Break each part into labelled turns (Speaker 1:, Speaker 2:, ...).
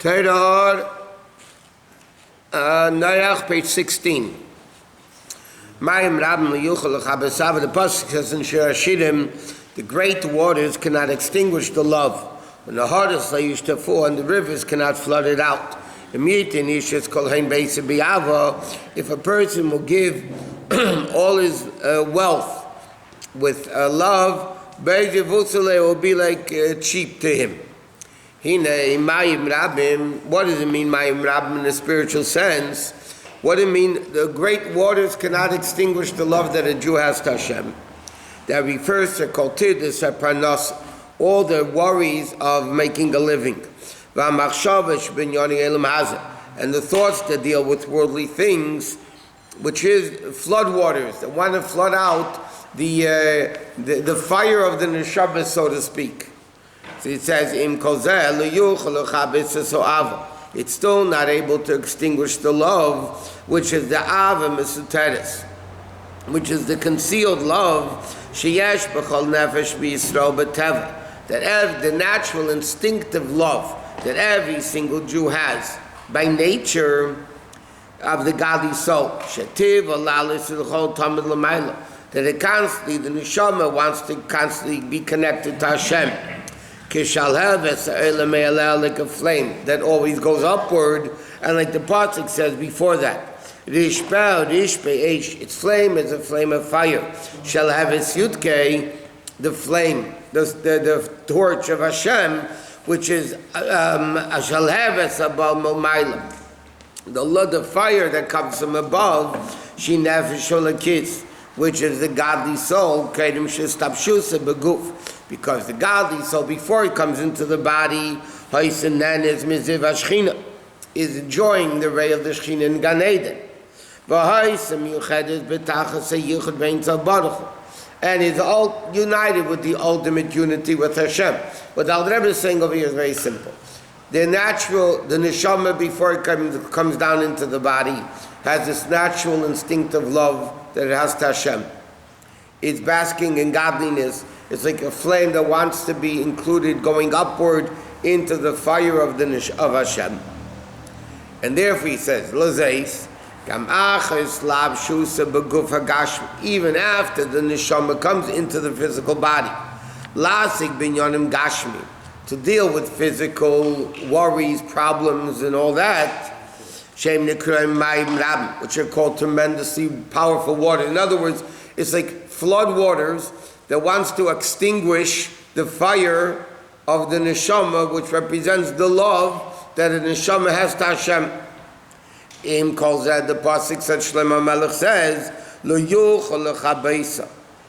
Speaker 1: Torah Or, Noach, page 16. Mayim Rabim Liyuchel L'Chabesav, the Pasuk says in Shir Hashirim, the great waters cannot extinguish the love. When the hardest they used to fall, and the rivers cannot flood it out. If a person will give all his wealth with love, it will be like cheap to him. What does it mean, Mayim Rabim, in a spiritual sense? What does it mean? The great waters cannot extinguish the love that a Jew has to Hashem. That refers to Koltidus, Parnas, all the worries of making a living. And the thoughts that deal with worldly things, which is flood waters, that want to flood out the fire of the neshama, so to speak. So it says, it's still not able to extinguish the love, which is the ava mesuteres, which is the concealed love, sheyesh b'chol nefesh b'Yisrael b'teva, that the natural instinctive love that every single Jew has by nature of the godly soul, shetiv alalis l'chol tamid l'mayla, that it constantly, the neshama wants to constantly be connected to Hashem. Like a flame that always goes upward, and like the pasuk says before that, its flame is a flame of fire. Shall have its yutke, the flame, the torch of Hashem, which is shall have its above momaylam, the fire that comes from above, she nefesh, which is the godly soul, because the godly soul, before it comes into the body, is enjoying the ray of the Shechina in Gan Eden. And is all united with the ultimate unity with Hashem. What Al Rebbe is saying over here is very simple. The neshama, before it comes down into the body, has this natural instinctive love that it has to Hashem. It's basking in godliness. It's like a flame that wants to be included, going upward into the fire of Hashem. And therefore he says, Lazeis, even after the neshama comes into the physical body, to deal with physical worries, problems, and all that, which are called tremendously powerful water. In other words, it's like flood waters that wants to extinguish the fire of the neshama, which represents the love that a neshama has to Hashem. Im calls that the pasuk that Shlomo Melech says, "Lo yuchol lechabeisa."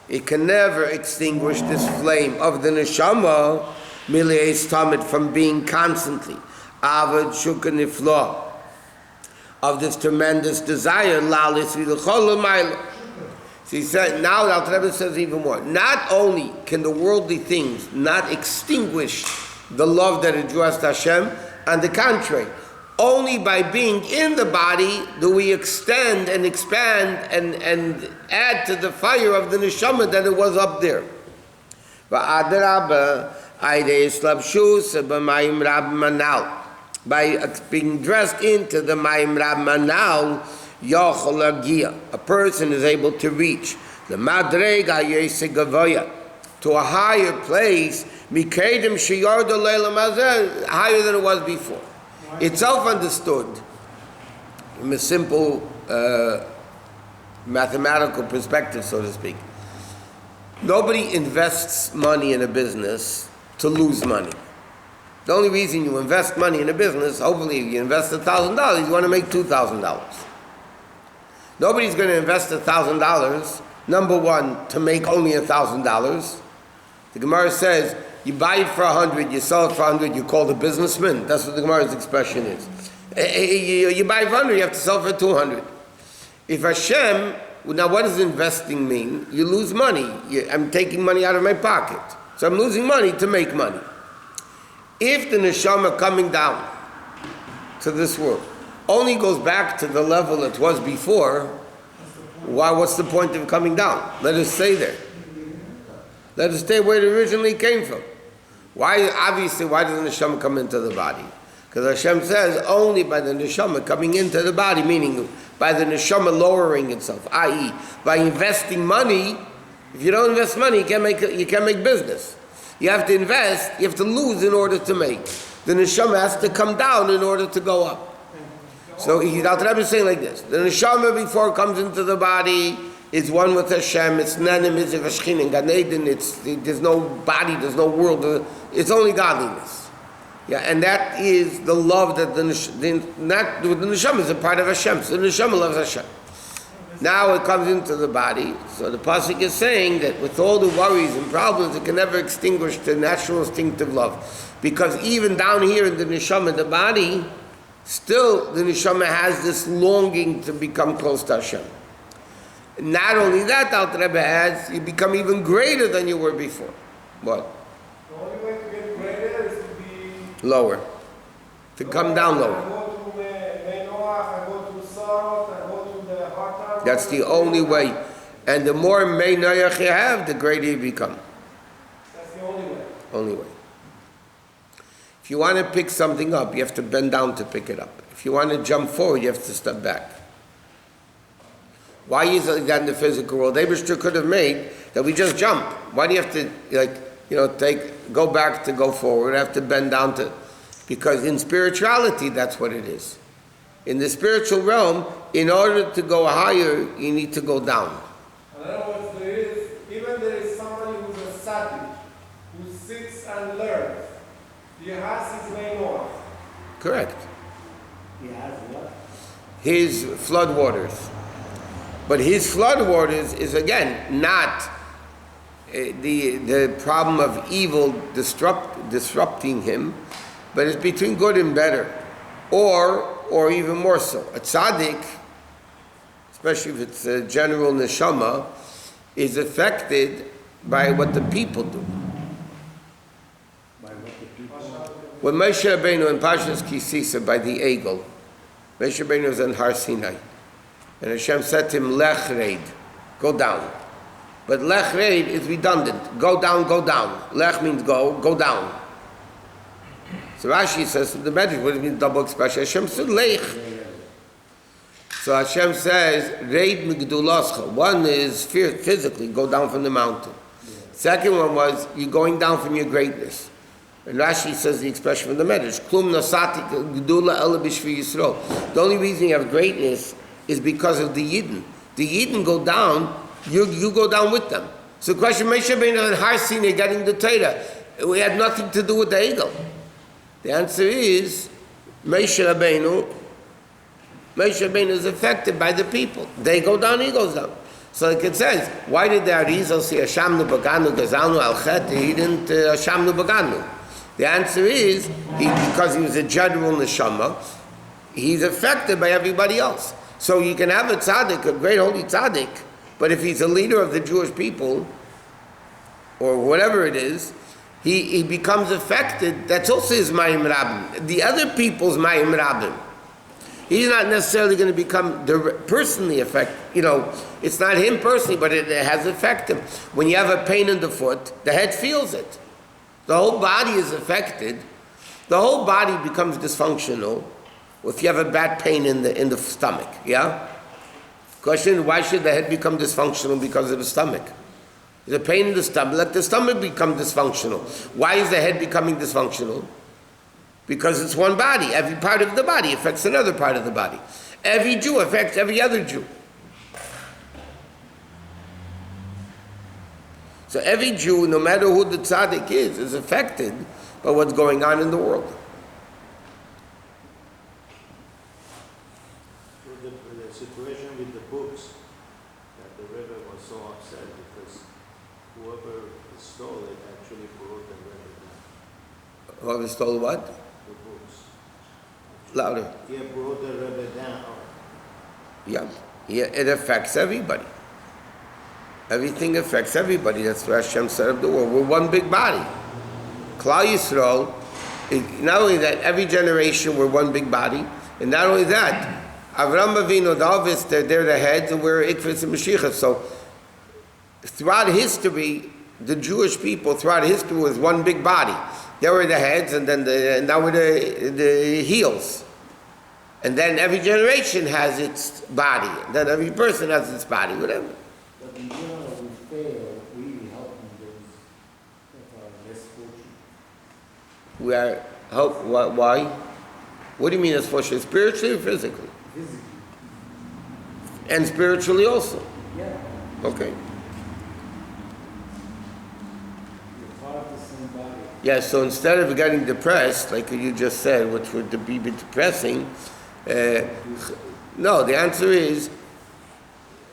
Speaker 1: It can never extinguish this flame of the neshama, milies tamid, from being constantly avad shukah nifla, of this tremendous desire, lalis v'lechol l'mayla. So he said, now the Alter Rebbe says even more. Not only can the worldly things not extinguish the love that a Jew has to Hashem, on the contrary, only by being in the body do we extend and expand and add to the fire of the neshama that it was up there. By being dressed into the Mayim Rab Manal, a person is able to reach the Madrega Yesegavoya, to a higher place, higher than it was before. It's self-understood from a simple mathematical perspective, so to speak. Nobody invests money in a business to lose money. The only reason you invest money in a business, hopefully if you invest $1,000, you want to make $2,000. Nobody's going to invest $1,000, number one, to make only $1,000. The Gemara says, you buy it for 100, you sell it for 100, you call the businessman. That's what the Gemara's expression is. You buy it for 100, you have to sell it for 200. If Hashem, now what does investing mean? You lose money. I'm taking money out of my pocket. So I'm losing money to make money. If the neshama coming down to this world only goes back to the level it was before, what's the point of coming down? Let us stay there. Let us stay where it originally came from. Why does the neshama come into the body? Because Hashem says only by the neshama coming into the body, meaning by the neshama lowering itself, i.e., by investing money. If you don't invest money, you can't make business. You have to invest, you have to lose in order to make. The neshama has to come down in order to go up. So Alter Rebbe is saying like this: the neshama before it comes into the body is one with Hashem. It's nanim mitzvah v'shchin in Gan Eden. There's no body, there's no world. It's only godliness. Yeah, and that is the love that the neshama is a part of Hashem. So the neshama loves Hashem. Now it comes into the body. So the pasuk is saying that with all the worries and problems, it can never extinguish the natural instinctive love, because even down here in the neshama, the body, still the neshama has this longing to become close to Hashem. Not only that, Alter Rebbe adds, you become even greater than you were before. What?
Speaker 2: The only way to get greater is to be
Speaker 1: lower. To come down lower.
Speaker 2: I go to Meinoach, I go to Sorot, I go to the Hata.
Speaker 1: That's the only way. And the more Meinoach you have, the greater you become.
Speaker 2: That's the only way.
Speaker 1: Only way. If you want to pick something up, you have to bend down to pick it up. If you want to jump forward, you have to step back. Why is it that in the physical world? Eibishter could have made that we just jump. Why do you have to, go back to go forward, have to bend down to... Because in spirituality, that's what it is. In the spiritual realm, in order to go higher, you need to go down.
Speaker 2: In other words, there is somebody who's a tzaddik, who sits and learns. He has his Meinoach.
Speaker 1: Correct.
Speaker 3: He has what?
Speaker 1: His flood waters. But his flood waters is again not the problem of evil disrupting him, but it's between good and better, or even more so. A tzaddik, especially if it's a general neshama, is affected by what the people do.
Speaker 3: By what the people do.
Speaker 1: When Moshe Rabbeinu in Parshas Kisisa by the Egel, Moshe Rabbeinu was in Har Sinai, and Hashem said to him, Lech Reid, go down. But Lech Reid is redundant. Go down, go down. Lech means go down. So Rashi says, the Medrash, what does it mean double expression? Hashem said, Lech. So Hashem says, Reid migdulascha. One is physically, go down from the mountain. Second one was, you're going down from your greatness. And Rashi says the expression from the Medrash, Klum nasati gdula ela b'shvi Yisrael. The only reason you have greatness is because of the Yidden. The Yidden go down, you go down with them. So the question, Moshe Rabbeinu and Har Sinai getting the Torah, we had nothing to do with the Egel. The answer is, Moshe Rabbeinu is affected by the people. They go down, he goes down. So like it says, why did the Arizal say, Hashamnu Baganu Gazanu Al Chet, he didn't Hashamnu Baganu? The answer is, because he was a general neshama, he's affected by everybody else. So you can have a tzaddik, a great holy tzaddik, but if he's a leader of the Jewish people, or whatever it is, he becomes affected. That's also his Mayim Rabbim. The other people's Mayim Rabbim. He's not necessarily going to become personally affected. It's not him personally, but it has affected him. When you have a pain in the foot, the head feels it. The whole body is affected. The whole body becomes dysfunctional if you have a bad pain in the stomach, yeah? Question, why should the head become dysfunctional because of the stomach? There's a pain in the stomach, let the stomach become dysfunctional. Why is the head becoming dysfunctional? Because it's one body. Every part of the body affects another part of the body. Every Jew affects every other Jew. So every Jew, no matter who the tzaddik is affected by what's going on in the world.
Speaker 3: The situation with the books, that the Rebbe was so upset because whoever stole it actually brought the Rebbe down.
Speaker 1: Whoever stole what?
Speaker 3: The books.
Speaker 1: Louder.
Speaker 3: He brought the Rebbe down.
Speaker 1: Yeah, it affects everybody. Everything affects everybody. That's why Hashem set up the world. We're one big body. Klal Yisrael, not only that, every generation we're one big body, and not only that, Avram Avinu, the Avis, they're the heads, and we're Ikvis and Mashiach. So throughout history, the Jewish people throughout history was one big body. They were the heads, and then now we're the heels. And then every generation has its body. And then every person has its body, whatever.
Speaker 4: But in general, we fail, we really help those that are less fortunate.
Speaker 1: We are, why? What do you mean as fortunate? Spiritually or physically?
Speaker 4: Physically.
Speaker 1: And spiritually also.
Speaker 4: Yeah.
Speaker 1: Okay.
Speaker 4: You're part of the same body.
Speaker 1: Yeah, so instead of getting depressed, like you just said, which would be depressing, no, the answer is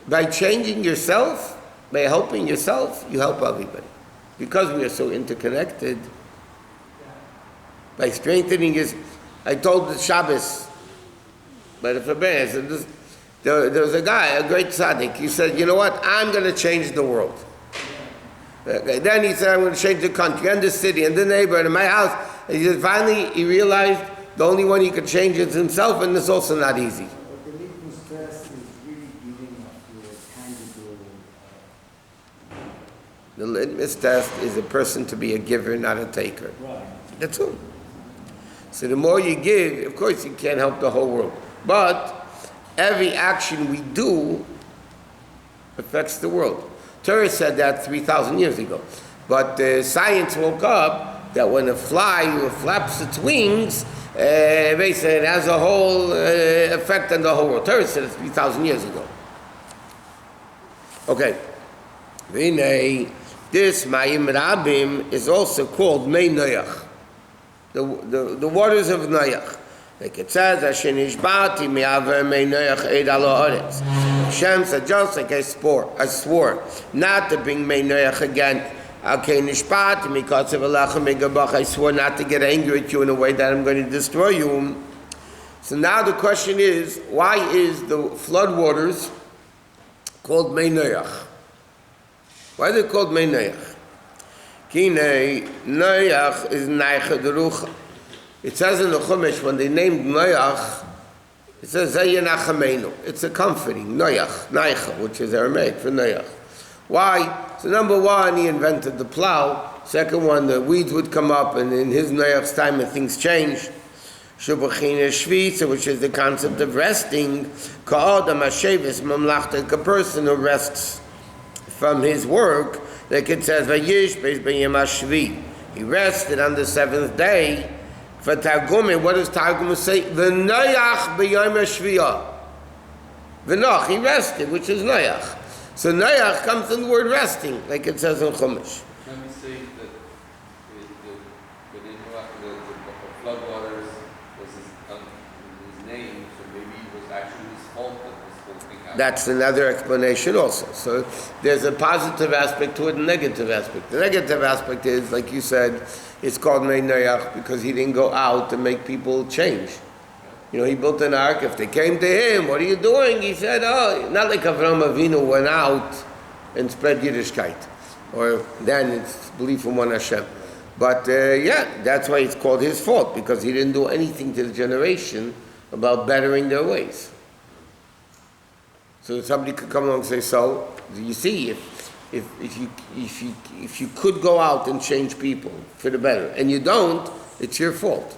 Speaker 1: by changing yourself, by helping yourself, you help everybody. Because we are so interconnected, by strengthening his. I told the Shabbos, by the Rabbi, I said, there was a guy, a great tzaddik, he said, you know what, I'm going to change the world. Okay. Then he said, I'm going to change the country, and the city, and the neighbor, and my house. And he said, finally, he realized the only one he could change is himself, and it's also not easy.
Speaker 4: But the Litmus Test is really giving us a tangible...
Speaker 1: The litmus test is a person to be a giver, not a taker.
Speaker 4: Right.
Speaker 1: That's all. So the more you give, of course you can't help the whole world. But every action we do affects the world. Torah said that 3,000 years ago. But science woke up that when a fly flaps its wings, basically it has a whole effect on the whole world. Torah said it 3,000 years ago. Okay. This Mayim Rabim is also called Mei Noach. The waters of Noach. Like it says, Hashem Ishbati Me'aver Mei Noach Eid Alo Oretz. Hashem said, just like I swore not to bring Mei Noach again. Okay, Nishbati Mikatzev Alachem Megabach. I swore not to get angry at you in a way that I'm going to destroy you. So now the question is, why is the flood waters called Mei Noach? Why are they called Mei Noach? Kine Noach is Naicha Derucha. It says in the Chumash, when they named Noach, it says Zayanachamenu. It's a comforting, Noach, Naicha, which is Aramaic for Noach. Why? So number one, he invented the plow. Second one, the weeds would come up, and in his Noach's time, and things changed. Shubachina Shvitza, which is the concept of resting. Ka'adam Hashevis Mamlachta, a person who rests from his work. Like it says, Vayish Beis B'yem HaShvi. He rested on the seventh day. For Targum, what does Targum say? V'noach b'yom HaShviyah. V'noach, he rested, which is Noach. So Noach comes from the word resting, like it says in Chumash.
Speaker 5: Can we say that the flood waters was his name, so maybe it was actually his fault that this whole thing happened?
Speaker 1: That's another explanation also. So there's a positive aspect to it and a negative aspect. The negative aspect is, like you said, it's called Mei Noach because he didn't go out to make people change. You know, he built an ark. If they came to him, what are you doing? He said, oh, not like Avraham Avinu went out and spread Yiddishkeit. Or then it's belief in one Hashem. But yeah, that's why it's called his fault, because he didn't do anything to the generation about bettering their ways. So somebody could come along and say, so, you see, if you could go out and change people for the better, and you don't, it's your fault.